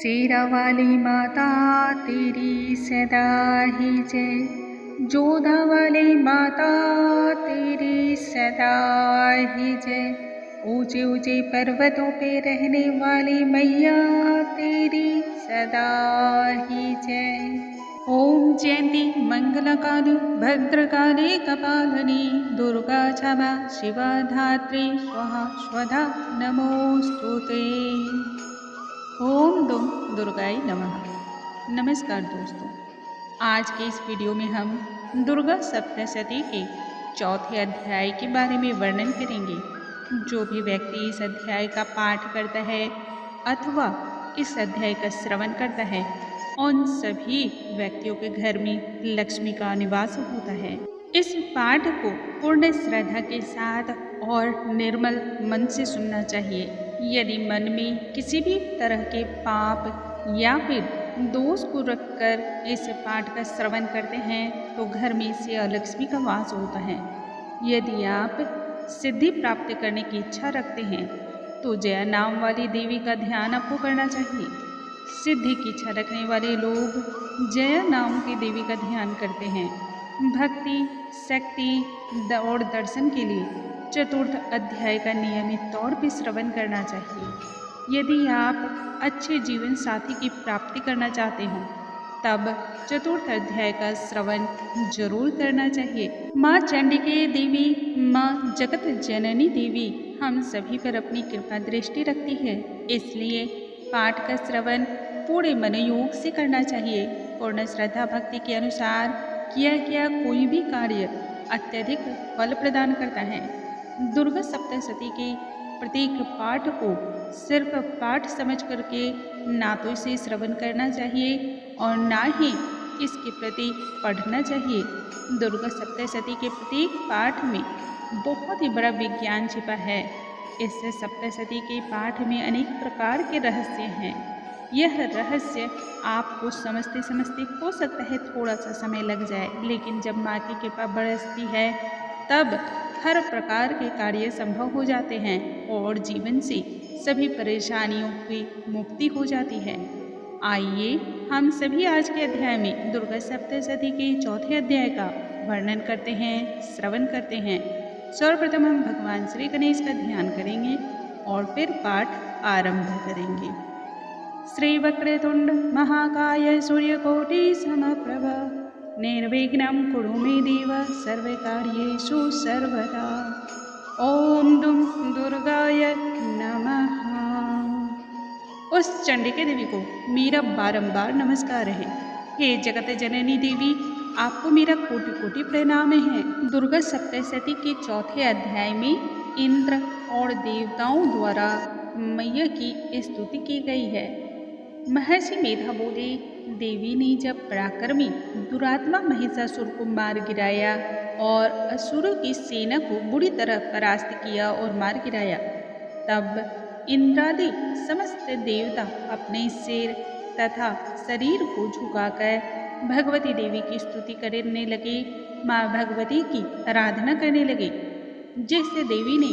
शेरा वाली माता तेरी सदा ही जय, जोधा वाली माता तेरी सदा ही जय, ऊंचे ऊंचे पर्वतों पे रहने वाली मैया तेरी सदा ही जय। ओम जयंती मंगलकाली भद्रकाली कपालिनी दुर्गा क्षमा शिवा धात्री स्वाहा स्वधा नमोस्तुते। ओम दुर्गाय नमः। नमस्कार दोस्तों, आज के इस वीडियो में हम दुर्गा सप्तशती के चौथे अध्याय के बारे में वर्णन करेंगे। जो भी व्यक्ति इस अध्याय का पाठ करता है अथवा इस अध्याय का श्रवण करता है, उन सभी व्यक्तियों के घर में लक्ष्मी का निवास होता है। इस पाठ को पूर्ण श्रद्धा के साथ और निर्मल मन से सुनना चाहिए। यदि मन में किसी भी तरह के पाप या फिर दोष को रखकर इस पाठ का श्रवण करते हैं तो घर में से अलक्ष्मी का वास होता है। यदि आप सिद्धि प्राप्त करने की इच्छा रखते हैं तो जया नाम वाली देवी का ध्यान आपको करना चाहिए। सिद्धि की इच्छा रखने वाले लोग जया नाम की देवी का ध्यान करते हैं। भक्ति, शक्ति और दर्शन के लिए चतुर्थ अध्याय का नियमित तौर पर श्रवण करना चाहिए। यदि आप अच्छे जीवन साथी की प्राप्ति करना चाहते हो तब चतुर्थ अध्याय का श्रवण जरूर करना चाहिए। माँ चंडिके देवी, माँ जगत जननी देवी हम सभी पर अपनी कृपा दृष्टि रखती है, इसलिए पाठ का श्रवण पूरे मनोयोग से करना चाहिए। पूर्ण श्रद्धा भक्ति के अनुसार किया गया कोई भी कार्य अत्यधिक फल प्रदान करता है। दुर्गा सप्तशती के प्रत्येक पाठ को सिर्फ पाठ समझ करके ना तो इसे श्रवण करना चाहिए और ना ही इसके प्रति पढ़ना चाहिए। दुर्गा सप्तशती के प्रत्येक पाठ में बहुत ही बड़ा विज्ञान छिपा है। इस सप्तशती के पाठ में अनेक प्रकार के रहस्य हैं। यह रहस्य आपको समझते समझते हो सकता है थोड़ा सा समय लग जाए, लेकिन जब माँ की कृपा बरसती है तब हर प्रकार के कार्य संभव हो जाते हैं और जीवन से सभी परेशानियों की मुक्ति हो जाती है। आइए हम सभी आज के अध्याय में दुर्गा सप्तशती के चौथे अध्याय का वर्णन करते हैं, श्रवण करते हैं। सर्वप्रथम हम भगवान श्री गणेश का ध्यान करेंगे और फिर पाठ आरंभ करेंगे। श्री वक्रतुंड महाकाय सूर्यकोटि समप्रभ निर्विघ्नं कुरु मे देव सर्वकार्येषु सर्वदा। ओम दुर्गाय नमः। उस चंडिका देवी को मेरा बारंबार नमस्कार है। हे जगत जननी देवी, आपको मेरा कोटि कोटि प्रणाम है। दुर्गा सप्तशती के चौथे अध्याय में इंद्र और देवताओं द्वारा मैया की स्तुति की गई है। महर्षि मेधा बोले, देवी ने जब पराक्रमी दुरात्मा महिषासुर को मार गिराया और असुरों की सेना को बुरी तरह परास्त किया और मार गिराया, तब इंद्रादि समस्त देवता अपने सिर तथा शरीर को झुकाकर भगवती देवी की स्तुति करने लगे, माँ भगवती की आराधना करने लगे। जिससे देवी ने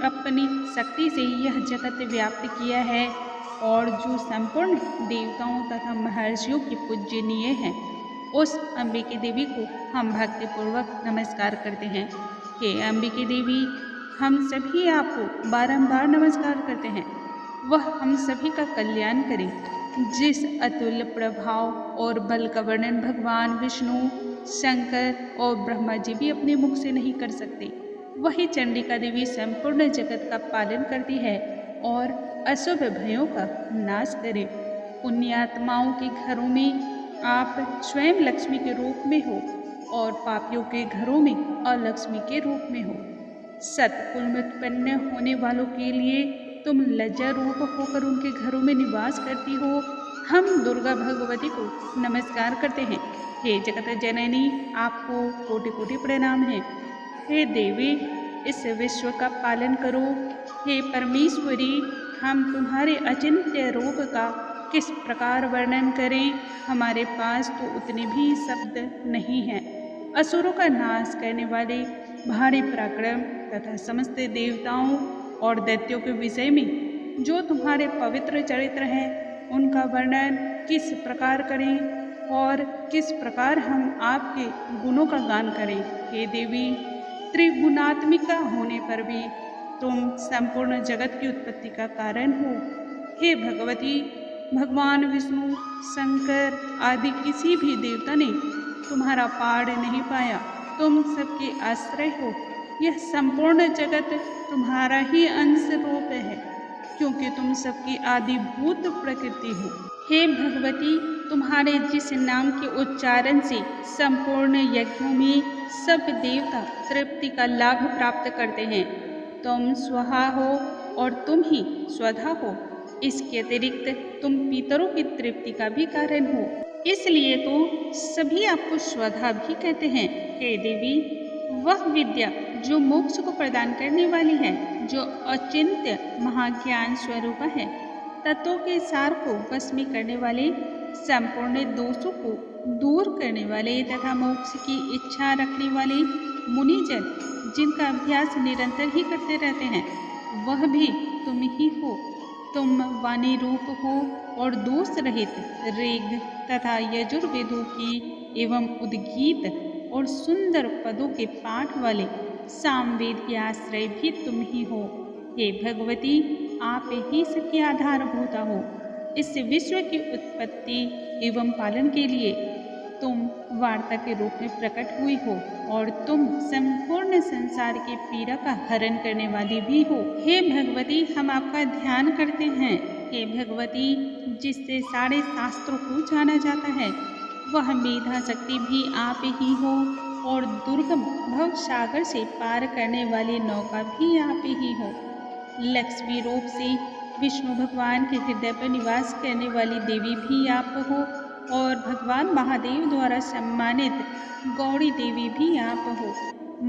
अपनी शक्ति से यह जगत व्याप्त किया है और जो संपूर्ण देवताओं तथा महर्षियों की पूजनीय है, उस अंबिके देवी को हम भक्तिपूर्वक नमस्कार करते हैं। हे अंबिके देवी, हम सभी आपको बारंबार नमस्कार करते हैं। वह हम सभी का कल्याण करे। जिस अतुल्य प्रभाव और बल का वर्णन भगवान विष्णु, शंकर और ब्रह्मा जी भी अपने मुख से नहीं कर सकते, वही चंडिका देवी संपूर्ण जगत का पालन करती है और अशुभ भयों का नाश करे। पुण्यात्माओं के घरों में आप स्वयं लक्ष्मी के रूप में हो और पापियों के घरों में अलक्ष्मी के रूप में हो। सतकुल में उत्पन्न होने वालों के लिए तुम लज्जा रूप होकर उनके घरों में निवास करती हो। हम दुर्गा भगवती को नमस्कार करते हैं। हे जगत जननी, आपको कोटि कोटि प्रणाम है। हे देवी, इस विश्व का पालन करो। हे परमेश्वरी, हम तुम्हारे अचिंत्य रूप का किस प्रकार वर्णन करें, हमारे पास तो उतने भी शब्द नहीं हैं। असुरों का नाश करने वाले भारी पराक्रम तथा समस्त देवताओं और दैत्यों के विषय में जो तुम्हारे पवित्र चरित्र हैं, उनका वर्णन किस प्रकार करें और किस प्रकार हम आपके गुणों का गान करें। हे देवी, त्रिगुणात्मिका होने पर भी तुम संपूर्ण जगत की उत्पत्ति का कारण हो। हे भगवती, भगवान विष्णु, शंकर आदि किसी भी देवता ने तुम्हारा पार नहीं पाया। तुम सबके आश्रय हो। यह संपूर्ण जगत तुम्हारा ही अंश रूप है, क्योंकि तुम सबकी आदिभूत प्रकृति हो। हे भगवती, तुम्हारे जिस नाम के उच्चारण से संपूर्ण यज्ञों में सब देवता तृप्ति का लाभ प्राप्त करते हैं, तुम स्वहा हो और तुम ही स्वधा हो। इसके अतिरिक्त तुम पितरों की तृप्ति का भी कारण हो, इसलिए तो सभी आपको स्वधा भी कहते हैं। हे देवी, वह विद्या जो मोक्ष को प्रदान करने वाली है, जो अचिंत्य महाज्ञान स्वरूप है, तत्वों के सार को वश में करने वाले, संपूर्ण दोषों को दूर करने वाले तथा मोक्ष की इच्छा रखने वाले मुनिजन जिनका अभ्यास निरंतर ही करते रहते हैं, वह भी तुम ही हो। तुम वाणी रूप हो और दोष रहित ऋग तथा यजुर्वेदों की एवं उद्गीत और सुंदर पदों के पाठ वाले सामवेद के आश्रय भी तुम ही हो। हे भगवती, आप ही सबकी आधारभूता हो। इस विश्व की उत्पत्ति एवं पालन के लिए तुम वार्ता के रूप में प्रकट हुई हो और तुम संपूर्ण संसार की पीड़ा का हरण करने वाली भी हो। हे भगवती, हम आपका ध्यान करते हैं। हे भगवती, जिससे सारे शास्त्रों को जाना जाता है, वह मेधा शक्ति भी आप ही हो और दुर्गम भव सागर से पार करने वाली नौका भी आप ही हो। लक्ष्मी रूप से विष्णु भगवान के हृदय पर निवास करने वाली देवी भी आप हो और भगवान महादेव द्वारा सम्मानित गौड़ी देवी भी आप हो।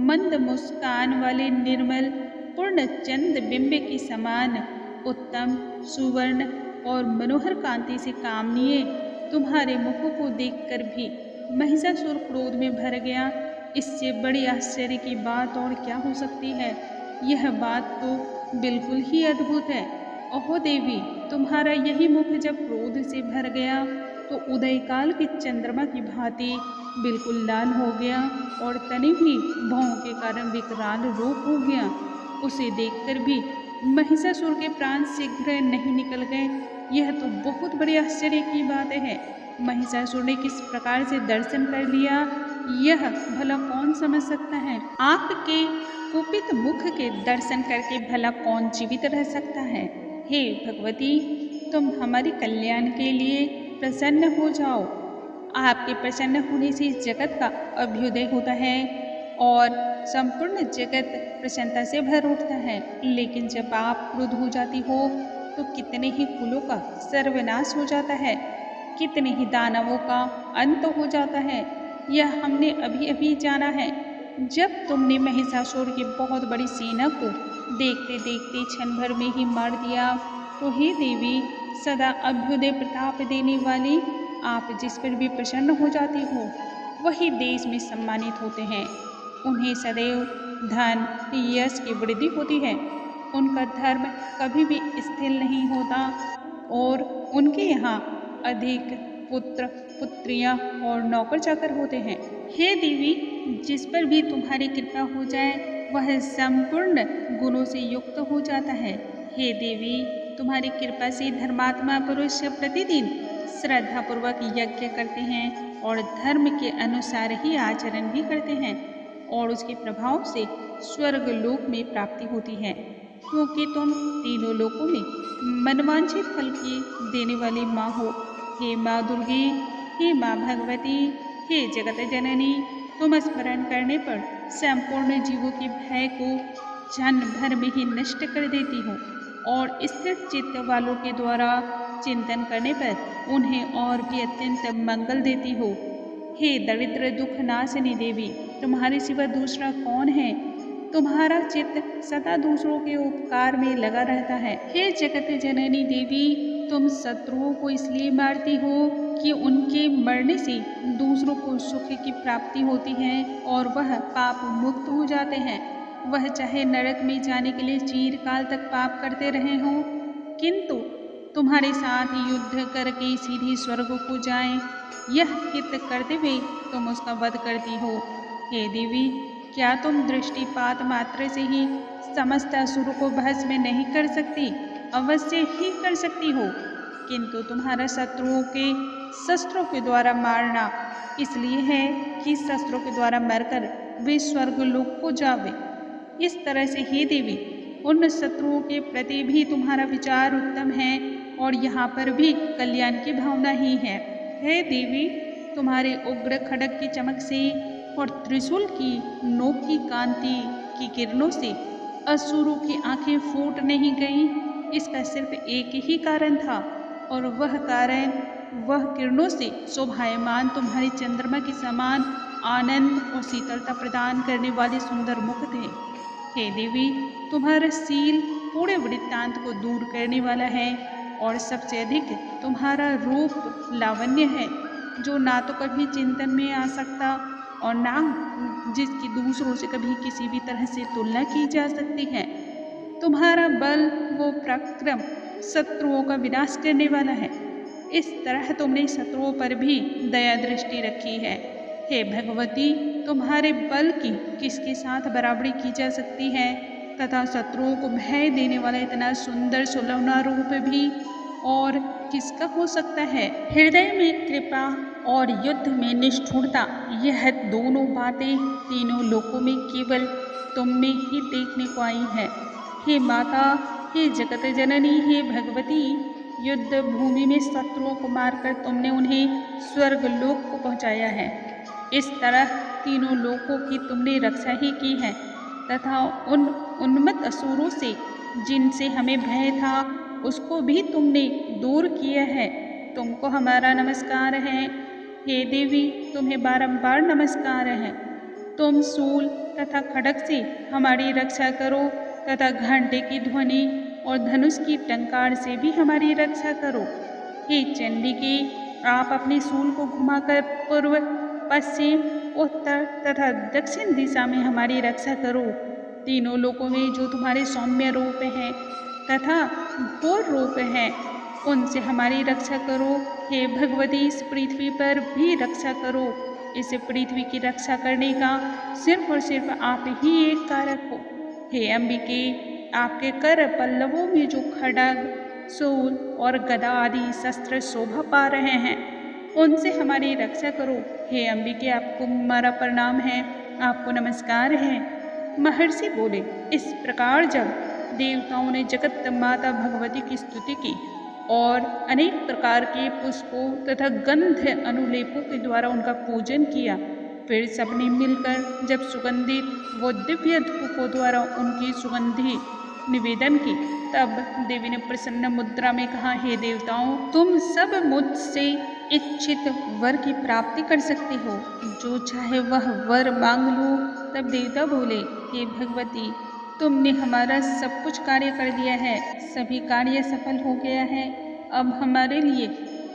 मंद मुस्कान वाले निर्मल पूर्ण चंद बिंब के समान उत्तम, सुवर्ण और मनोहर कांति से कामनीय तुम्हारे मुख को देखकर भी महिषासुर क्रोध में भर गया। इससे बड़ी आश्चर्य की बात और क्या हो सकती है। यह बात तो बिल्कुल ही अद्भुत है। ओहो देवी, तुम्हारा यही मुख जब क्रोध से भर गया तो उदयकाल के चंद्रमा की भांति बिल्कुल लाल हो गया और तनी हुई भौं के कारण विकराल रूप हो गया। उसे देखकर भी महिषासुर के प्राण शीघ्र नहीं निकल गए। यह तो बहुत बड़ी आश्चर्य की बात है। महिषासुर ने किस प्रकार से दर्शन कर लिया, यह भला कौन समझ सकता है। आपके कुपित मुख के दर्शन करके भला कौन जीवित रह सकता है। हे भगवती, तुम हमारे कल्याण के लिए प्रसन्न हो जाओ। आपके प्रसन्न होने से इस जगत का अभ्युदय होता है और संपूर्ण जगत प्रसन्नता से भर उठता है। लेकिन जब आप क्रुद्ध हो जाती हो तो कितने ही कुलों का सर्वनाश हो जाता है, कितने ही दानवों का अंत हो जाता है। यह हमने अभी अभी जाना है। जब तुमने महिषासुर की बहुत बड़ी सेना को देखते देखते क्षण भर में ही मार दिया, तो हे देवी, सदा अभ्युदय प्रताप देने वाली आप जिस पर भी प्रसन्न हो जाती हो, वही देश में सम्मानित होते हैं। उन्हें सदैव धन यश की वृद्धि होती है। उनका धर्म कभी भी स्थिर नहीं होता और उनके यहाँ अधिक पुत्र पुत्रियाँ और नौकर चाकर होते हैं। हे देवी, जिस पर भी तुम्हारी कृपा हो जाए वह संपूर्ण गुणों से युक्त हो जाता है। हे देवी, तुम्हारी कृपा से धर्मात्मा पुरुष प्रतिदिन श्रद्धापूर्वक यज्ञ करते हैं और धर्म के अनुसार ही आचरण भी करते हैं और उसके प्रभाव से स्वर्ग लोक में प्राप्ति होती है, क्योंकि तुम तीनों लोकों में मनवांछित फल की देने वाली माँ हो। हे माँ दुर्गे, हे माँ भगवती, हे जगत जननी, तुम स्मरण करने पर संपूर्ण जीवों के भय को क्षण भर में ही नष्ट कर देती हो और स्थिर चित्त वालों के द्वारा चिंतन करने पर उन्हें और भी अत्यंत मंगल देती हो। हे दरिद्र दुख नाशिनी देवी, तुम्हारे सिवा दूसरा कौन है। तुम्हारा चित्त सदा दूसरों के उपकार में लगा रहता है। हे जगत जननी देवी, तुम शत्रुओं को इसलिए मारती हो कि उनके मरने से दूसरों को सुख की प्राप्ति होती है और वह पाप मुक्त हो जाते हैं। वह चाहे नरक में जाने के लिए चिरकाल तक पाप करते रहे हों, किंतु तुम्हारे साथ युद्ध करके सीधे स्वर्ग को जाएं, यह हित करते हुए तुम उसका वध करती हो। हे देवी, क्या तुम दृष्टिपात मात्र से ही समस्त असुरों को भस्म नहीं कर सकती? अवश्य ही कर सकती हो, किंतु तुम्हारा शत्रुओं के शस्त्रों के द्वारा मारना इसलिए है कि शस्त्रों के द्वारा मरकर वे स्वर्गलोक को जावे। इस तरह से हे देवी, उन शत्रुओं के प्रति भी तुम्हारा विचार उत्तम है और यहाँ पर भी कल्याण की भावना ही है। हे देवी, तुम्हारे उग्र खड्ग की चमक से और त्रिशूल की नोक की कांति की किरणों से असुरों की आंखें फूट नहीं गईं। इसका सिर्फ एक ही कारण था और वह कारण वह किरणों से शोभायमान तुम्हारे चंद्रमा के समान आनंद और शीतलता प्रदान करने वाले सुंदर मुख थे। हे देवी, तुम्हारा शील पूरे वृत्तांत को दूर करने वाला है और सबसे अधिक तुम्हारा रूप लावण्य है, जो ना तो कभी चिंतन में आ सकता और ना जिसकी दूसरों से कभी किसी भी तरह से तुलना की जा सकती है। तुम्हारा बल वो पराक्रम शत्रुओं का विनाश करने वाला है। इस तरह तुमने शत्रुओं पर भी दया दृष्टि रखी है। हे भगवती, तुम्हारे बल की किसके साथ बराबरी की जा सकती है तथा शत्रुओं को भय देने वाला इतना सुंदर सुलभना रूप भी और किसका हो सकता है? हृदय में कृपा और युद्ध में निष्ठुरता, यह दोनों बातें तीनों लोकों में केवल तुम में ही देखने को आई है। हे माता, हे जगत जननी, हे भगवती, युद्ध भूमि में शत्रुओं को मारकर तुमने उन्हें स्वर्गलोक को पहुंचाया है। इस तरह तीनों लोकों की तुमने रक्षा ही की है तथा उन उन्मत्त असुरों से जिनसे हमें भय था उसको भी तुमने दूर किया है। तुमको हमारा नमस्कार है। हे देवी, तुम्हें बारंबार नमस्कार है। तुम शूल तथा खड्ग से हमारी रक्षा करो तथा घंटे की ध्वनि और धनुष की टंकार से भी हमारी रक्षा करो। हे चंडिके, आप अपने शूल को घुमाकर पूर्व, पश्चिम, उत्तर तथा दक्षिण दिशा में हमारी रक्षा करो। तीनों लोकों में जो तुम्हारे सौम्य रूप हैं तथा घोर रूप हैं, उनसे हमारी रक्षा करो। हे भगवती, इस पृथ्वी पर भी रक्षा करो। इस पृथ्वी की रक्षा करने का सिर्फ और सिर्फ आप ही एक कारक हो। हे अंबिके, आपके कर पल्लवों में जो खड्ग, शूल और गदा आदि शस्त्र शोभा पा रहे हैं, उनसे हमारी रक्षा करो। हे अंबिके, आपको हमारा प्रणाम है, आपको नमस्कार है। महर्षि बोले, इस प्रकार जब देवताओं ने जगत माता भगवती की स्तुति की और अनेक प्रकार के पुष्पों तथा गंध अनुलेपों के द्वारा उनका पूजन किया, फिर सबने मिलकर जब सुगंधित व दिव्य धूपों द्वारा उनकी सुगंधि निवेदन की, तब देवी ने प्रसन्न मुद्रा में कहा, हे देवताओं, तुम सब मुझसे इच्छित वर की प्राप्ति कर सकते हो, जो चाहे वह वर मांग लो। तब देवता बोले, हे भगवती, तुमने हमारा सब कुछ कार्य कर दिया है, सभी कार्य सफल हो गया है। अब हमारे लिए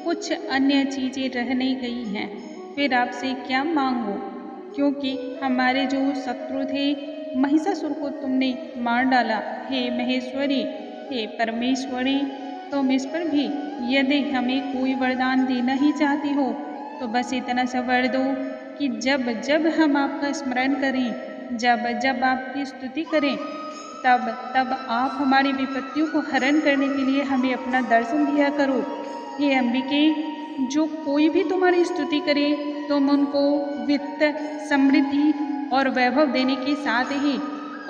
कुछ अन्य चीज़ें रह नहीं गई हैं, फिर आपसे क्या मांगो, क्योंकि हमारे जो शत्रु थे महिषासुर को तुमने मार डाला। हे महेश्वरी, हे परमेश्वरी, तुम इस पर भी यदि हमें कोई वरदान देना ही चाहती हो तो बस इतना सा वर दो कि जब जब हम आपका स्मरण करें, जब जब आपकी स्तुति करें, तब तब आप हमारी विपत्तियों को हरण करने के लिए हमें अपना दर्शन दिया करो। हे अंबिके, जो कोई भी तुम्हारी स्तुति करे, तुम उनको वित्त, समृद्धि और वैभव देने के साथ ही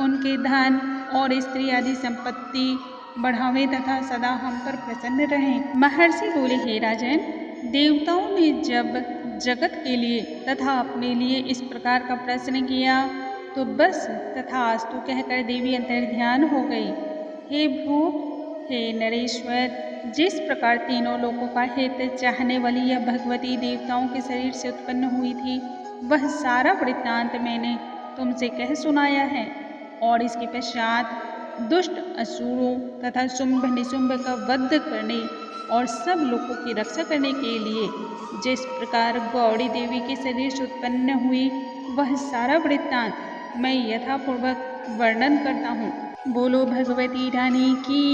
उनके धन और स्त्री आदि संपत्ति बढ़ावें तथा सदा हम पर प्रसन्न रहें। महर्षि बोले, हे राजन, देवताओं ने जब जगत के लिए तथा अपने लिए इस प्रकार का प्रश्न किया तो बस तथास्तु कहकर देवी अंतर्ध्यान हो गई। हे भू, हे नरेश्वर, जिस प्रकार तीनों लोगों का हित चाहने वाली यह भगवती देवताओं के शरीर से उत्पन्न हुई थी, वह सारा वृत्तांत मैंने तुमसे कह सुनाया है। और इसके पश्चात दुष्ट असुरों तथा शुंभ निशुंभ का वध करने और सब लोगों की रक्षा करने के लिए जिस प्रकार गौड़ी देवी के शरीर से उत्पन्न हुई, वह सारा वृत्तांत मैं यथापूर्वक वर्णन करता हूँ। बोलो भगवती रानी की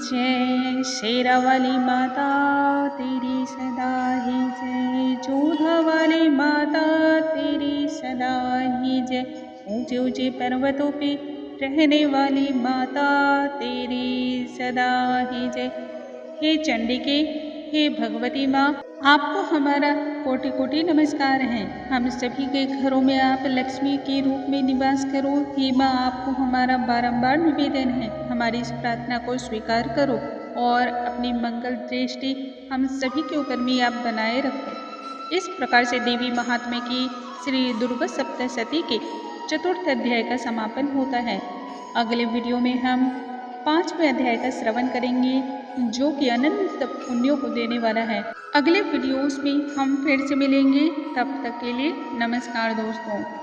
जय। शेरा वाली माता तेरी सदा ही जय। जोधा वाली माता तेरी सदा ही जय। ऊंचे ऊंचे पर्वतों पे रहने वाली माता तेरी सदा ही जय। हे चंडिके, हे भगवती माँ, आपको हमारा कोटि कोटि नमस्कार है। हम सभी के घरों में आप लक्ष्मी के रूप में निवास करो। हे माँ, आपको हमारा बारंबार निवेदन है, हमारी इस प्रार्थना को स्वीकार करो और अपनी मंगल दृष्टि हम सभी के ऊपर में आप बनाए रखो। इस प्रकार से देवी महात्म्य की श्री दुर्गा सप्तशती के चतुर्थ अध्याय का समापन होता है। अगले वीडियो में हम 5वें अध्याय का श्रवण करेंगे, जो कि अनंत पुण्यों को देने वाला है। अगले वीडियोस में हम फिर से मिलेंगे, तब तक के लिए नमस्कार दोस्तों।